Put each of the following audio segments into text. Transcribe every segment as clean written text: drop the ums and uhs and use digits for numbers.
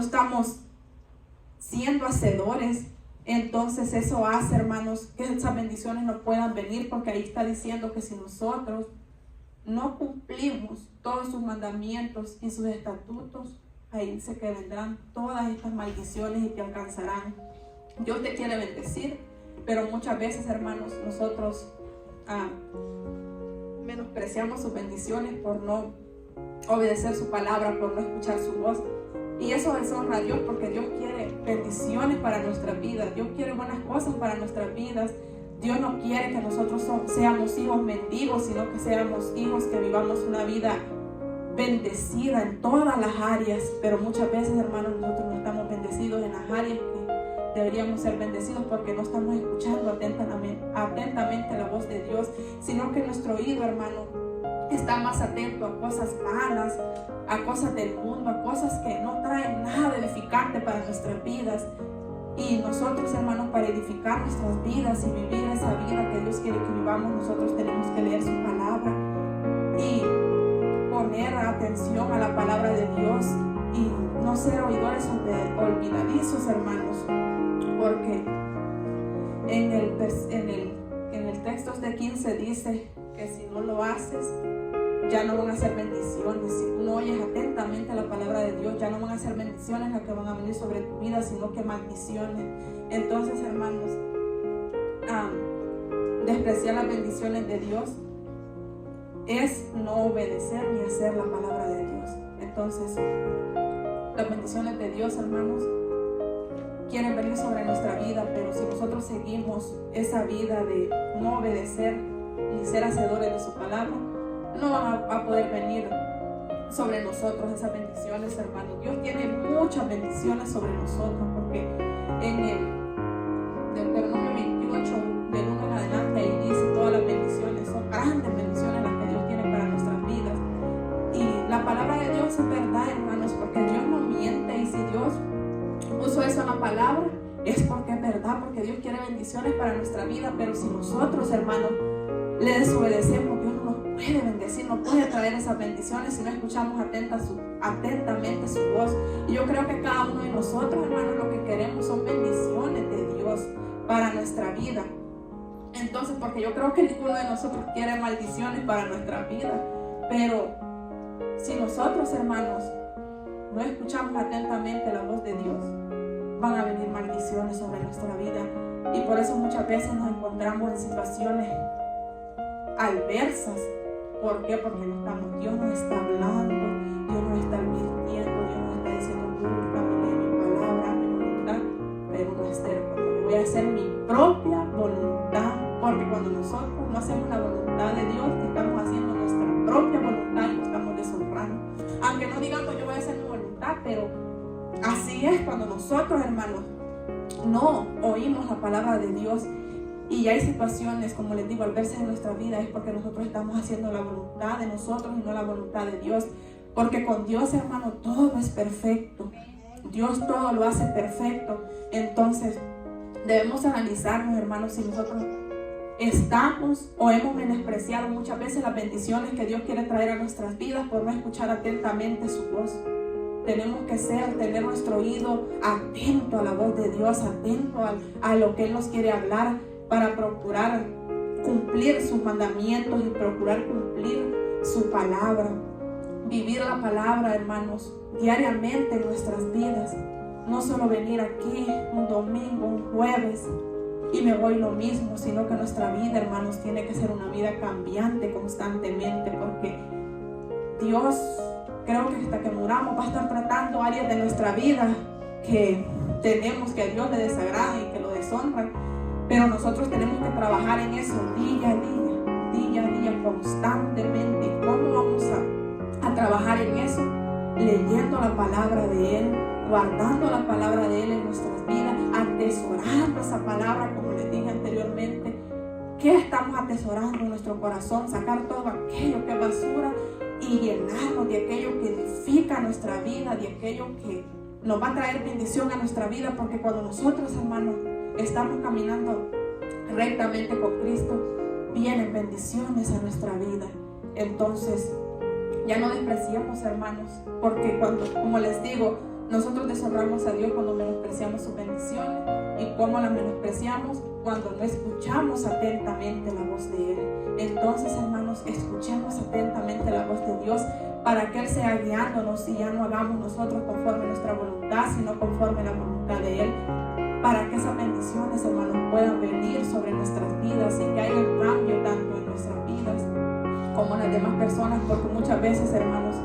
estamos siendo hacedores, entonces eso hace, hermanos, que esas bendiciones no puedan venir, porque ahí está diciendo que si nosotros no cumplimos todos sus mandamientos y sus estatutos, ahí dice que vendrán todas estas maldiciones y te alcanzarán. Dios te quiere bendecir, pero muchas veces, hermanos, nosotros menospreciamos sus bendiciones por no obedecer su palabra, por no escuchar su voz. Y eso deshonra a Dios, porque Dios quiere bendiciones para nuestras vidas. Dios quiere buenas cosas para nuestras vidas. Dios no quiere que nosotros seamos hijos mendigos, sino que seamos hijos que vivamos una vida bendecida en todas las áreas. Pero muchas veces, hermanos, nosotros no estamos bendecidos en las áreas que deberíamos ser bendecidos, porque no estamos escuchando atentamente la voz de Dios, sino que nuestro oído, hermano, está más atento a cosas vanas, a cosas del mundo, a cosas que no traen nada edificante para nuestras vidas. Y nosotros, hermanos, para edificar nuestras vidas y vivir esa vida que Dios quiere que vivamos, nosotros tenemos que leer su palabra y poner atención a la palabra de Dios y no ser oidores olvidadizos, hermanos, porque en el texto de 15 dice que si no lo haces, ya no van a ser bendiciones. Si tú no oyes atentamente la palabra de Dios, ya no van a ser bendiciones las que van a venir sobre tu vida, sino que maldiciones. Entonces, hermanos, despreciar las bendiciones de Dios es no obedecer ni hacer la palabra de Dios. Entonces, las bendiciones de Dios, hermanos, quieren venir sobre nuestra vida, pero si nosotros seguimos esa vida de no obedecer ni ser hacedores de su palabra, no van a poder venir sobre nosotros esas bendiciones, hermanos. Dios tiene muchas bendiciones sobre nosotros, porque en el Deuteronomio 28, del 1 en adelante, ahí dice todas las bendiciones, son grandes bendiciones las que Dios tiene para nuestras vidas. Y la palabra de Dios es verdad, hermanos, porque Dios no miente, y si Dios puso eso en la palabra, es porque es verdad, porque Dios quiere bendiciones para nuestra vida. Pero si nosotros, hermanos, le desobedecemos, Dios no nos puede bendecir, no puede traer esas bendiciones si no escuchamos atentamente su voz. Y yo creo que cada uno de nosotros, hermanos, lo que queremos son bendiciones de Dios para nuestra vida. Entonces, porque yo creo que ninguno de nosotros quiere maldiciones para nuestra vida, pero si nosotros, hermanos, no escuchamos atentamente la voz de Dios, van a venir maldiciones sobre nuestra vida. Y por eso muchas veces nos encontramos en situaciones adversas. ¿Por qué? Porque Dios nos está hablando, Dios nos está advirtiendo, Dios nos está diciendo: búscame, lee mi palabra, mi voluntad, pero no es terco, yo voy a hacer mi propia voluntad. Porque cuando nosotros no hacemos la voluntad de Dios, estamos haciendo nuestra propia voluntad y lo estamos deshonrando. Aunque no digamos yo voy a hacer mi voluntad, pero así es cuando nosotros, hermanos, no oímos la palabra de Dios. Y hay situaciones, como les digo, al verse en nuestra vida, es porque nosotros estamos haciendo la voluntad de nosotros y no la voluntad de Dios. Porque con Dios, hermano, todo es perfecto. Dios todo lo hace perfecto. Entonces, debemos analizarnos, hermanos, si nosotros estamos o hemos menospreciado muchas veces las bendiciones que Dios quiere traer a nuestras vidas por no escuchar atentamente su voz. Tenemos que tener nuestro oído atento a la voz de Dios, atento a lo que Él nos quiere hablar, para procurar cumplir sus mandamientos y procurar cumplir su palabra. Vivir la palabra, hermanos, diariamente en nuestras vidas. No solo venir aquí un domingo, un jueves y me voy lo mismo, sino que nuestra vida, hermanos, tiene que ser una vida cambiante constantemente, porque Dios, creo que hasta que muramos, va a estar tratando áreas de nuestra vida que tenemos, que a Dios le desagrada y que lo deshonran. Pero nosotros tenemos que trabajar en eso día a día, constantemente. ¿Y cómo vamos a trabajar en eso? Leyendo la palabra de Él, guardando la palabra de Él en nuestras vidas, atesorando esa palabra, como les dije anteriormente. ¿Qué estamos atesorando en nuestro corazón? Sacar todo aquello que es basura y llenarnos de aquello que edifica nuestra vida, de aquello que nos va a traer bendición a nuestra vida. Porque cuando nosotros, hermanos, estamos caminando rectamente con Cristo, vienen bendiciones a nuestra vida. Entonces, ya no despreciemos, hermanos, porque cuando, como les digo, Nosotros deshonramos a Dios cuando menospreciamos sus bendiciones. ¿Y cómo las menospreciamos? Cuando no escuchamos atentamente la voz de Él. Entonces, hermanos, escuchemos atentamente la voz de Dios para que Él sea guiándonos y ya no hagamos nosotros conforme nuestra voluntad, sino conforme la voluntad de Él, para que esas bendiciones, hermanos, puedan venir sobre nuestras vidas y que haya un cambio tanto en nuestras vidas como en las demás personas, porque muchas veces, hermanos,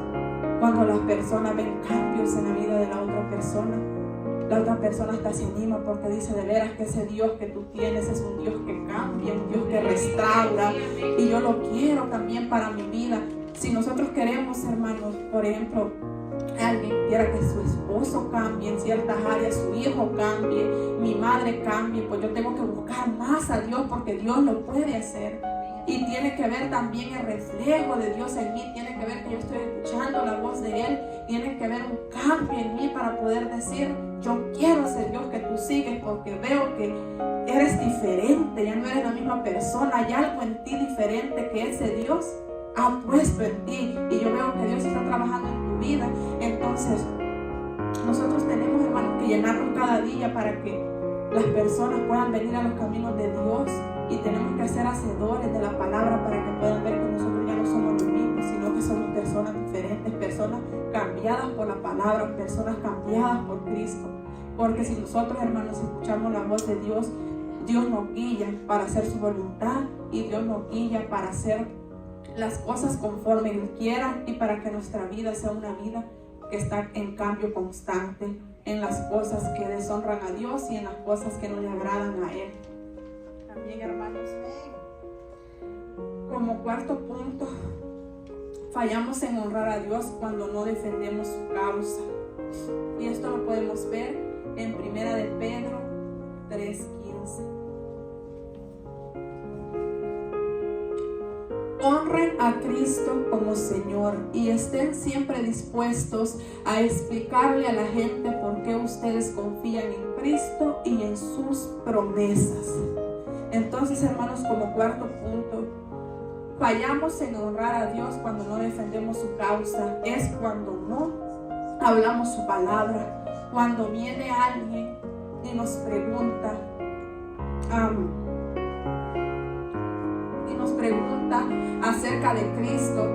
cuando las personas ven cambios en la vida de la otra persona hasta se anima porque dice: de veras que ese Dios que tú tienes es un Dios que cambia, un Dios que restaura, y yo lo quiero también para mi vida. Si nosotros queremos, hermanos, por ejemplo, alguien quiera que su esposo cambie en ciertas áreas, su hijo cambie, mi madre cambie, pues yo tengo que buscar más a Dios, porque Dios lo puede hacer. Y tiene que ver también el reflejo de Dios en mí, tiene que ver que yo estoy escuchando la voz de Él, tiene que ver un cambio en mí para poder decir: yo quiero ser Dios que tú sigues, porque veo que eres diferente, ya no eres la misma persona, hay algo en ti diferente que ese Dios ha puesto en ti, y yo veo que Dios está trabajando en tu vida. Entonces, nosotros tenemos, hermanos, que llenarnos cada día para que las personas puedan venir a los caminos de Dios, y tenemos que ser hacedores de la palabra para que puedan ver que nosotros ya no somos los mismos, sino que somos personas diferentes, personas cambiadas por la palabra, personas cambiadas por Cristo. Porque si nosotros, hermanos, escuchamos la voz de Dios, Dios nos guía para hacer su voluntad, y Dios nos guía para hacer las cosas conforme Él quiera, y para que nuestra vida sea una vida que está en cambio constante en las cosas que deshonran a Dios y en las cosas que no le agradan a Él. También, hermanos, como cuarto punto, fallamos en honrar a Dios cuando no defendemos su causa. Y esto lo podemos ver en 1 de Pedro 3:15. Honren a Cristo como Señor y estén siempre dispuestos a explicarle a la gente por qué ustedes confían en Cristo y en sus promesas. Entonces, hermanos, como cuarto punto, fallamos en honrar a Dios cuando no defendemos su causa. Es cuando no hablamos su palabra, cuando viene alguien y nos pregunta acerca de Cristo,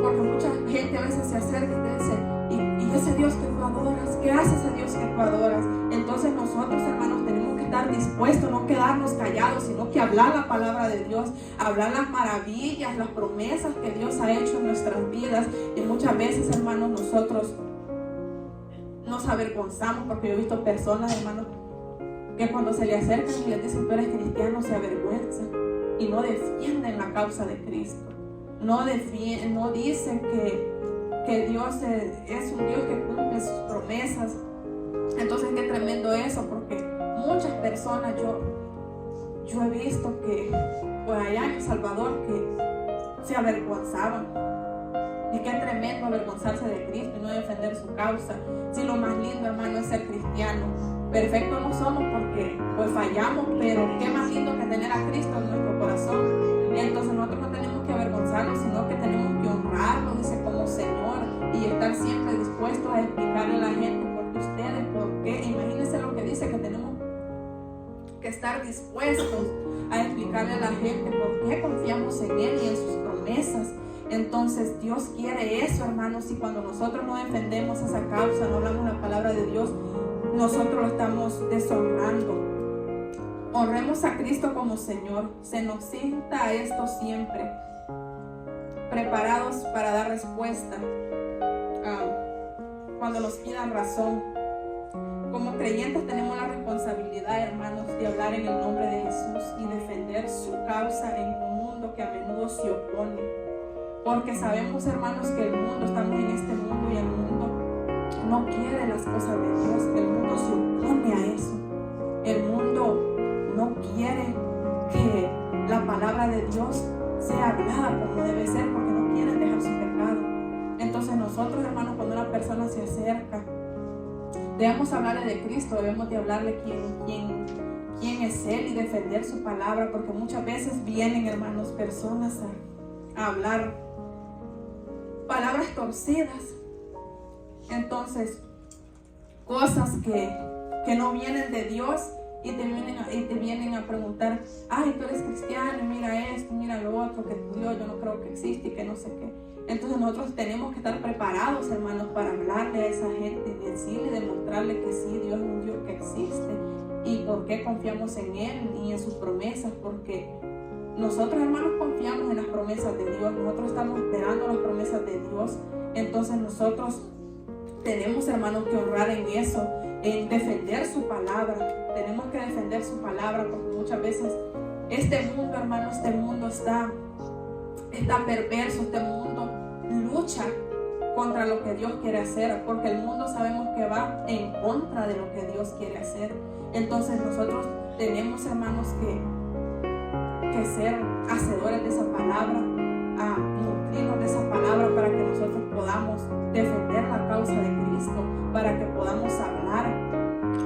porque mucha gente a veces se acerca y te dice: ¿y ese Dios que tú adoras? ¿Qué hace ese Dios que tú adoras? Entonces nosotros, hermanos, tenemos que estar dispuestos, no quedarnos callados, sino que hablar la palabra de Dios, hablar las maravillas, las promesas que Dios ha hecho en nuestras vidas. Y muchas veces, hermanos, nosotros nos avergonzamos, porque yo he visto personas, hermanos, que cuando se le acercan y les dicen: tú eres cristiano, se avergüenzan y no defienden la causa de Cristo. No dicen que Dios es un Dios que cumple sus promesas. Entonces, qué tremendo eso, porque muchas personas yo he visto que por allá en El Salvador que se avergonzaban. Y qué tremendo avergonzarse de Cristo y no defender su causa. Si lo más lindo, hermano, es ser cristiano. Perfectos no somos porque pues fallamos, pero qué más lindo que tener a Cristo en nuestro corazón. Entonces nosotros no tenemos que avergonzarnos, sino que tenemos que honrarlo, dice, como Señor, y estar siempre dispuestos a explicarle a la gente por qué ustedes, por qué. Imagínense lo que dice, que tenemos que estar dispuestos a explicarle a la gente por qué confiamos en Él y en sus promesas. Entonces Dios quiere eso, hermanos, y cuando nosotros no defendemos esa causa, no hablamos la palabra de Dios, nosotros lo estamos deshonrando. Honremos a Cristo como Señor. Se nos cita a esto siempre, preparados para dar respuesta cuando nos pidan razón. Como creyentes tenemos la responsabilidad, hermanos, de hablar en el nombre de Jesús y defender su causa en un mundo que a menudo se opone. Porque sabemos, hermanos, que el mundo, estamos en este mundo y el mundo no quiere las cosas de Dios. El mundo se opone a eso. El mundo no quiere que la palabra de Dios sea hablada como debe ser, porque no quieren dejar su pecado. Entonces nosotros, hermanos, cuando una persona se acerca, debemos hablarle de Cristo, debemos de hablarle quién es Él y defender su palabra, porque muchas veces vienen, hermanos, personas a hablar palabras torcidas. Entonces, cosas que no vienen de Dios y te vienen a preguntar, ay, tú eres cristiano, mira esto, mira lo otro, que tu Dios yo no creo que existe y que no sé qué. Entonces nosotros tenemos que estar preparados, hermanos, para hablarle a esa gente y decirle, demostrarle que sí, Dios es un Dios que existe y por qué confiamos en Él y en sus promesas, porque nosotros, hermanos, confiamos en las promesas de Dios, nosotros estamos esperando las promesas de Dios. Entonces nosotros tenemos, hermanos, que honrar en eso, en defender su palabra. Tenemos que defender su palabra, porque muchas veces este mundo, hermano, este mundo está perverso, este mundo lucha contra lo que Dios quiere hacer, porque el mundo sabemos que va en contra de lo que Dios quiere hacer. Entonces nosotros tenemos, hermanos, que ser hacedores de esa palabra, a nutrirnos de esa palabra para que nosotros podamos defender la causa de Cristo, para que podamos hablar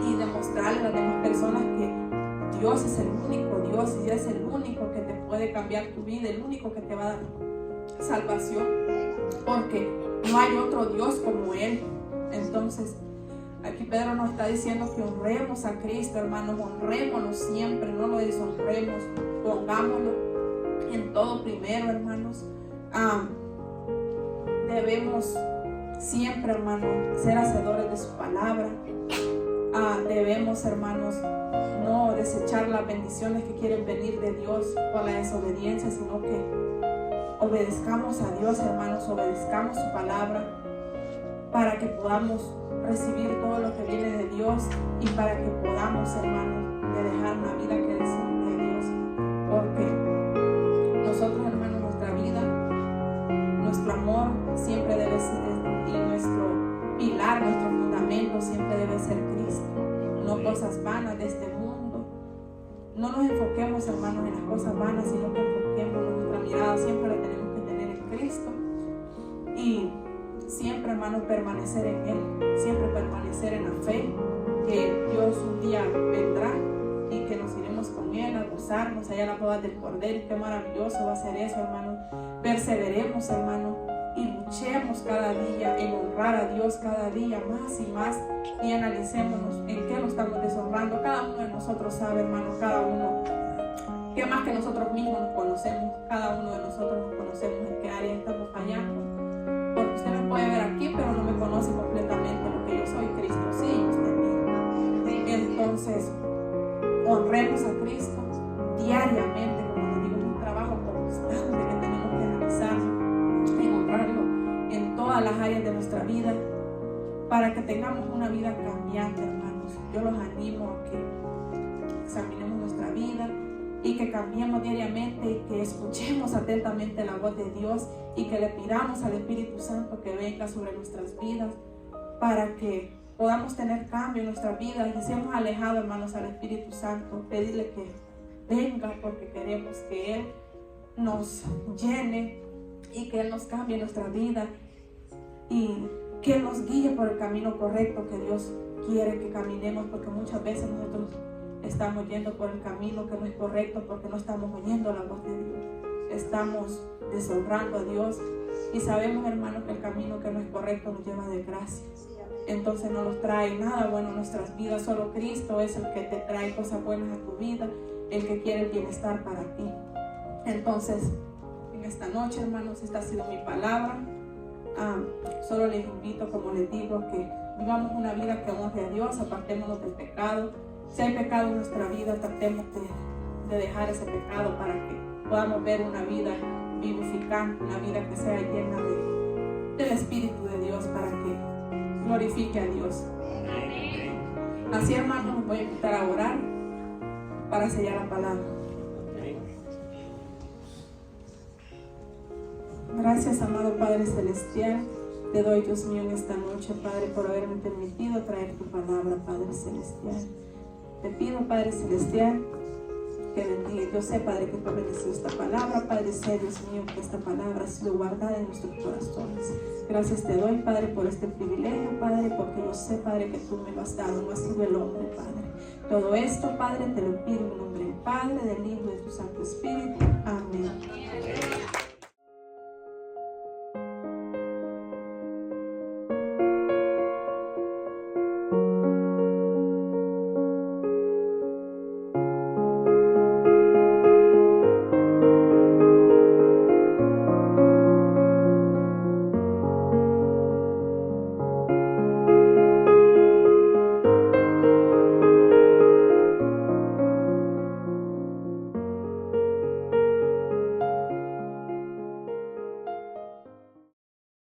y demostrarle a las demás personas que Dios es el único Dios y es el único que te puede cambiar tu vida, el único que te va a dar salvación, porque no hay otro Dios como Él. Entonces aquí Pedro nos está diciendo que honremos a Cristo, hermanos, honrémoslo siempre, no lo deshonremos, pongámoslo en todo primero, hermanos. Debemos siempre, hermanos, ser hacedores de su palabra. Debemos, hermanos, no desechar las bendiciones que quieren venir de Dios por la desobediencia, sino que obedezcamos a Dios, hermanos, obedezcamos su palabra para que podamos recibir todo lo que viene de Dios y para que podamos, hermanos, de dejar una vida que deshonre a Dios, porque nosotros, hermanos, nuestra vida, nuestro amor siempre debe ser, y nuestro pilar, nuestro fundamento siempre debe ser Cristo, no cosas vanas de este mundo. No nos enfoquemos, hermanos, en las cosas vanas, sino que enfoquemos nuestra mirada, siempre la tenemos que tener en Cristo y siempre, hermanos, permanecer en Él, siempre permanecer en la fe, que Dios un día vendrá y que nos iremos con Él a gozarnos allá en la boda del Cordero. Y qué maravilloso va a ser eso, hermanos. Perseveremos, hermanos, y luchemos cada día en honrar a Dios cada día más y más, y analicémonos en qué lo estamos deshonrando. Cada uno de nosotros sabe, hermanos, cada uno, que más que nosotros mismos nos conocemos, cada uno de nosotros nos conocemos en qué área estamos fallando, porque usted me puede ver aquí, pero no me conoce completamente lo que yo soy. Cristo sí, usted mismo. Entonces, honremos a Cristo diariamente, como les digo, es un trabajo constante que tenemos que realizar, en honrarlo en todas las áreas de nuestra vida, para que tengamos una vida cambiante, hermanos. Yo los animo a que examinemos nuestra vida y que cambiemos diariamente y que escuchemos atentamente la voz de Dios y que le pidamos al Espíritu Santo que venga sobre nuestras vidas para que podamos tener cambio en nuestras vidas y seamos alejados, hermanos, al Espíritu Santo, pedirle que venga, porque queremos que Él nos llene y que Él nos cambie nuestra vida y que Él nos guíe por el camino correcto que Dios quiere que caminemos, porque muchas veces nosotros estamos yendo por el camino que no es correcto porque no estamos oyendo la voz de Dios, estamos deshonrando a Dios y sabemos, hermanos, que el camino que no es correcto nos lleva de gracia. Entonces no nos trae nada bueno a nuestras vidas, solo Cristo es el que te trae cosas buenas a tu vida, el que quiere el bienestar para ti. Entonces, en esta noche, hermanos, esta ha sido mi palabra. Solo les invito, como les digo, que vivamos una vida que honre a Dios, apartémonos del pecado. Si hay pecado en nuestra vida, tratemos de dejar ese pecado para que podamos ver una vida vivificante, una vida que sea llena del Espíritu de Dios, para que glorifique a Dios. Así, hermanos, los voy a invitar a orar para sellar la palabra. Gracias, amado Padre Celestial. Te doy, Dios mío, en esta noche, Padre, por haberme permitido traer tu palabra, Padre Celestial. Te pido, Padre Celestial, que bendiga. Yo sé, Padre, que tú has bendecido esta palabra. Padre, sé, Dios mío, que esta palabra ha sido guardada en nuestros corazones. Gracias te doy, Padre, por este privilegio, Padre, porque yo sé, Padre, que tú me lo has dado, no ha sido el hombre, Padre. Todo esto, Padre, te lo pido en el nombre del Padre, del Hijo y de tu Santo Espíritu. Amén.